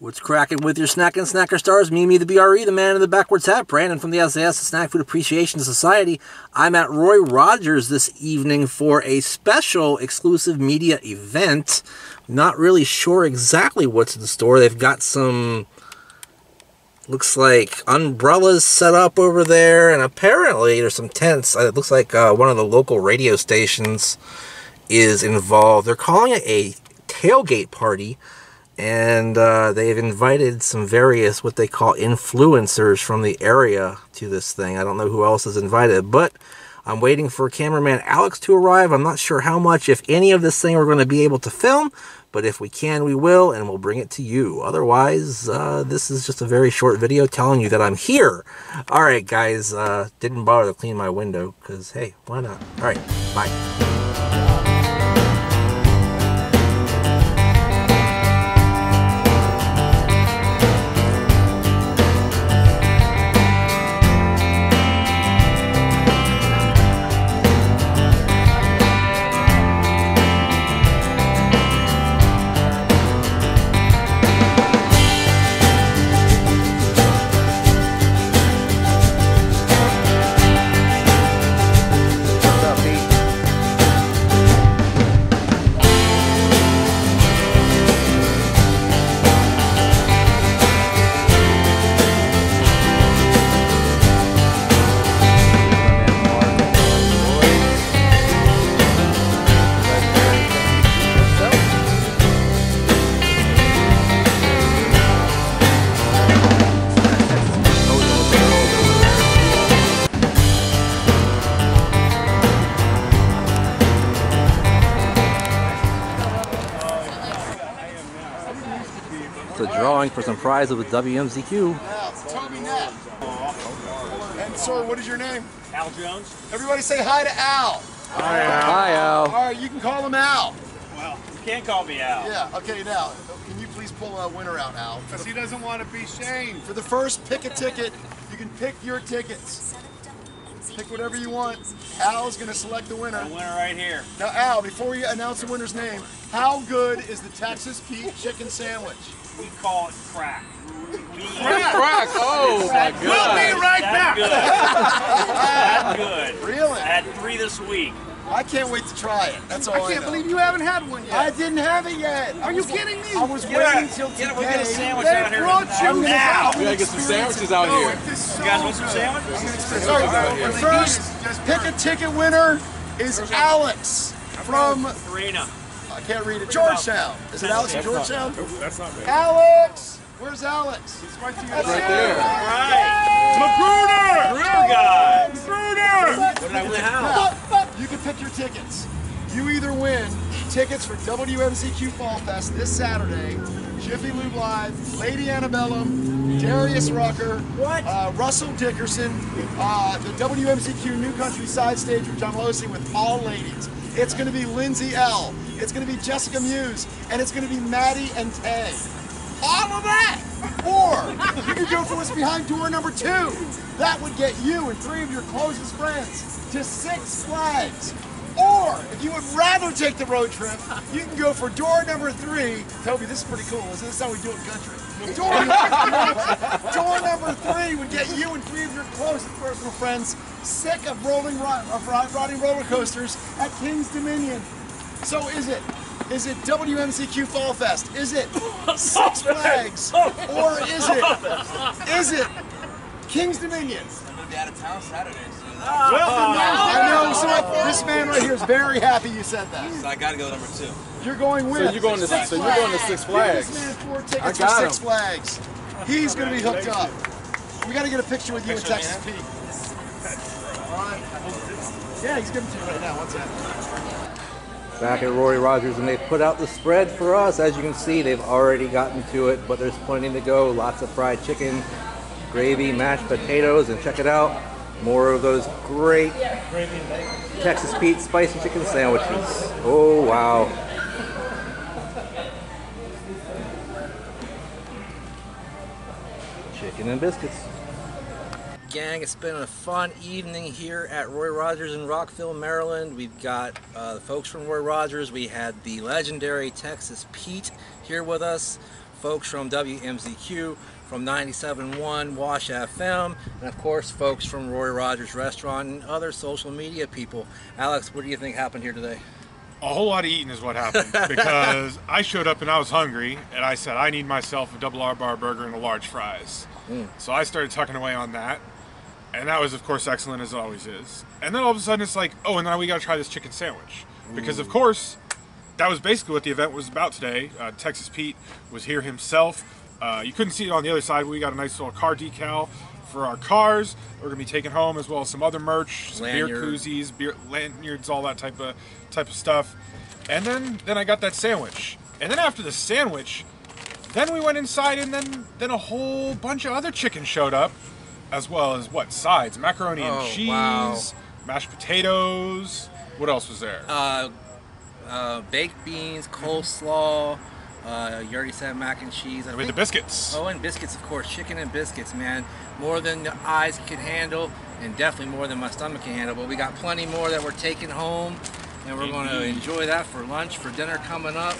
What's cracking with your snackin' snacker stars? Me, the BRE, the man in the backwards hat, Brandon from the SAS, the Snack Food Appreciation Society. I'm at Roy Rogers this evening for a special exclusive media event. Not really sure exactly what's in store. They've got some, looks like umbrellas set up over there, and apparently there's some tents. It looks like one of the local radio stations is involved. They're calling it a tailgate party. And they've invited some various, what they call influencers from the area to this thing. I don't know who else is invited, but I'm waiting for cameraman Alex to arrive. I'm not sure how much, if any of this thing we're going to be able to film, but if we can, we will, and we'll bring it to you. Otherwise, this is just a very short video telling you that I'm here. All right, guys, didn't bother to clean my window because, hey, why not? All right, bye. It's a drawing for some prizes with WMZQ. And sir, what is your name? Al Jones. Everybody say hi to Al. Hi, Al. Hi, Al. All right, you can call him Al. Well, you can't call me Al. Yeah, okay, now, can you please pull a winner out, Al? Because he doesn't want to be shamed. For the first pick a ticket, you can pick your tickets. Pick whatever you want. Al's going to select the winner. The winner right here. Now, Al, before we announce the winner's name, how good is the Texas Pete chicken sandwich? We call it crack. Crack! Oh my God! We'll be right back. That good. Really? I had 3 this week. I can't wait to try it. That's all I can't know. believe you haven't had one yet. I didn't have it yet. Are you kidding me? I was waiting till today. We'll get a sandwich They out here. brought you now. now. We gotta get some sandwiches out here. You guys want some sandwiches? So, first, pick a ticket winner is Alex from, Farina. I can't read it, Georgetown. Is it Alex from Georgetown? That's not me. Alex! Where's Alex? He's right to your That's Right it. there. All right. Magruder! guys. Magruder! What did I win? How? You can pick your tickets. You either win tickets for WMZQ Fall Fest this Saturday, Jiffy Lube Live, Lady Antebellum, Darius Rucker, Russell Dickerson, the WMZQ New Country Side Stage with John Losey with all ladies. It's going to be Lindsay L. It's going to be Jessica Muse, and it's going to be Maddie and Tay. All of that! Or you could go for what's behind door number 2. That would get you and 3 of your closest friends to Six Flags. Or, if you would rather take the road trip, you can go for door number 3. Toby, this is pretty cool. This is how we do it in country. Door number 3 would get you and 3 of your closest personal friends sick of riding roller coasters at King's Dominion. So is it WMZQ Fall Fest? Is it Six Flags? Or is it King's Dominion? I'm gonna be out of town Saturday, so I know, so this man right here is very happy you said that. I gotta go number 2. You're going with So you're going to Six Flags. Give this man 4 tickets for Six Flags. He's going to be hooked up. We got to get a picture with you and Texas Pete. All right. Yeah, he's giving it to you right now. What's that? Back at Roy Rogers, and they've put out the spread for us. As you can see, they've already gotten to it, but there's plenty to go. Lots of fried chicken, gravy, mashed potatoes, and check it out. More of those great Texas Pete spicy chicken sandwiches. Oh, wow. Chicken and biscuits. Gang, it's been a fun evening here at Roy Rogers in Rockville, Maryland. We've got the folks from Roy Rogers. We had the legendary Texas Pete here with us. folks from WMZQ, from 97.1 Wash FM, and of course folks from Roy Rogers Restaurant and other social media people. Alex, what do you think happened here today? A whole lot of eating is what happened, because I showed up and I was hungry, and I said I need myself a double R bar burger and a large fries. So I started tucking away on that, and that was of course excellent, as it always is. And then all of a sudden it's like, oh, and now we got to try this chicken sandwich, because of course that was basically what the event was about today. Texas Pete was here himself. You couldn't see it on the other side, but we got a nice little car decal for our cars. We're gonna be taking home, as well as some other merch, some beer koozies, beer lanyards, all that type of stuff. And then I got that sandwich. And then after the sandwich, then we went inside, and then a whole bunch of other chicken showed up, as well as what sides? Macaroni and cheese, mashed potatoes. What else was there? Baked beans, coleslaw. You already said mac and cheese. With the biscuits. Oh, and biscuits, of course. Chicken and biscuits, man. More than the eyes can handle, and definitely more than my stomach can handle. But we got plenty more that we're taking home, and we're going to enjoy that for lunch, for dinner coming up.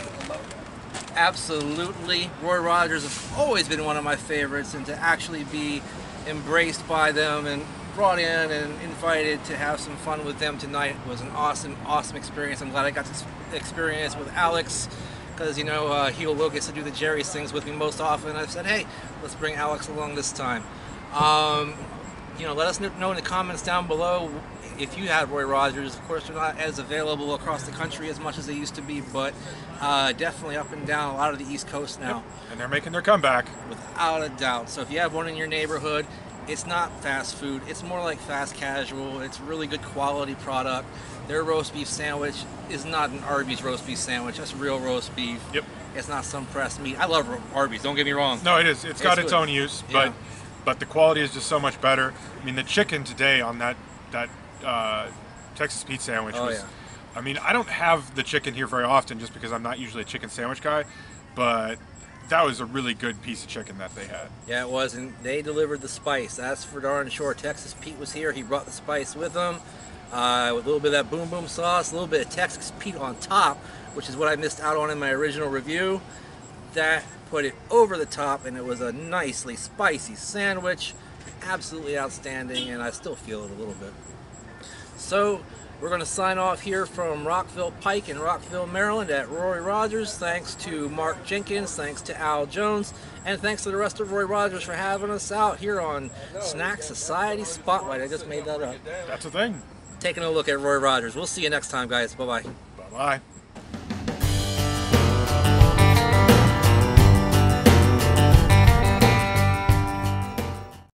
Absolutely. Roy Rogers has always been one of my favorites, and to actually be embraced by them and brought in and invited to have some fun with them tonight was an awesome experience. I'm glad I got this experience with Alex, because you know Hugo gets to do the Jerry's things with me most often. I've said, hey, let's bring Alex along this time. You know, let us know in the comments down below if you had Roy Rogers. Of course, they're not as available across the country as much as they used to be, but definitely up and down a lot of the East Coast now. Yep. And they're making their comeback. Without a doubt. So if you have one in your neighborhood, it's not fast food. It's more like fast casual. It's really good quality product. Their roast beef sandwich is not an Arby's roast beef sandwich. That's real roast beef. Yep. It's not some pressed meat. I love Arby's, don't get me wrong. No, it is. It's got its own use, but Yeah. but the quality is just so much better. I mean, the chicken today on that Texas Pete sandwich was. Yeah. I mean, I don't have the chicken here very often, just because I'm not usually a chicken sandwich guy, but that was a really good piece of chicken that they had. Yeah, it was, and they delivered the spice. That's for darn sure. Texas Pete was here. He brought the spice with him, with a little bit of that boom boom sauce, a little bit of Texas Pete on top, which is what I missed out on in my original review. That put it over the top, and it was a nicely spicy sandwich. Absolutely outstanding, and I still feel it a little bit. So we're going to sign off here from Rockville Pike in Rockville, Maryland at Roy Rogers. Thanks to Mark Jenkins, thanks to Al Jones, and thanks to the rest of Roy Rogers for having us out here on Snack Society Spotlight. I just made that up. That's the thing. Taking a look at Roy Rogers. We'll see you next time, guys. Bye-bye. Bye-bye.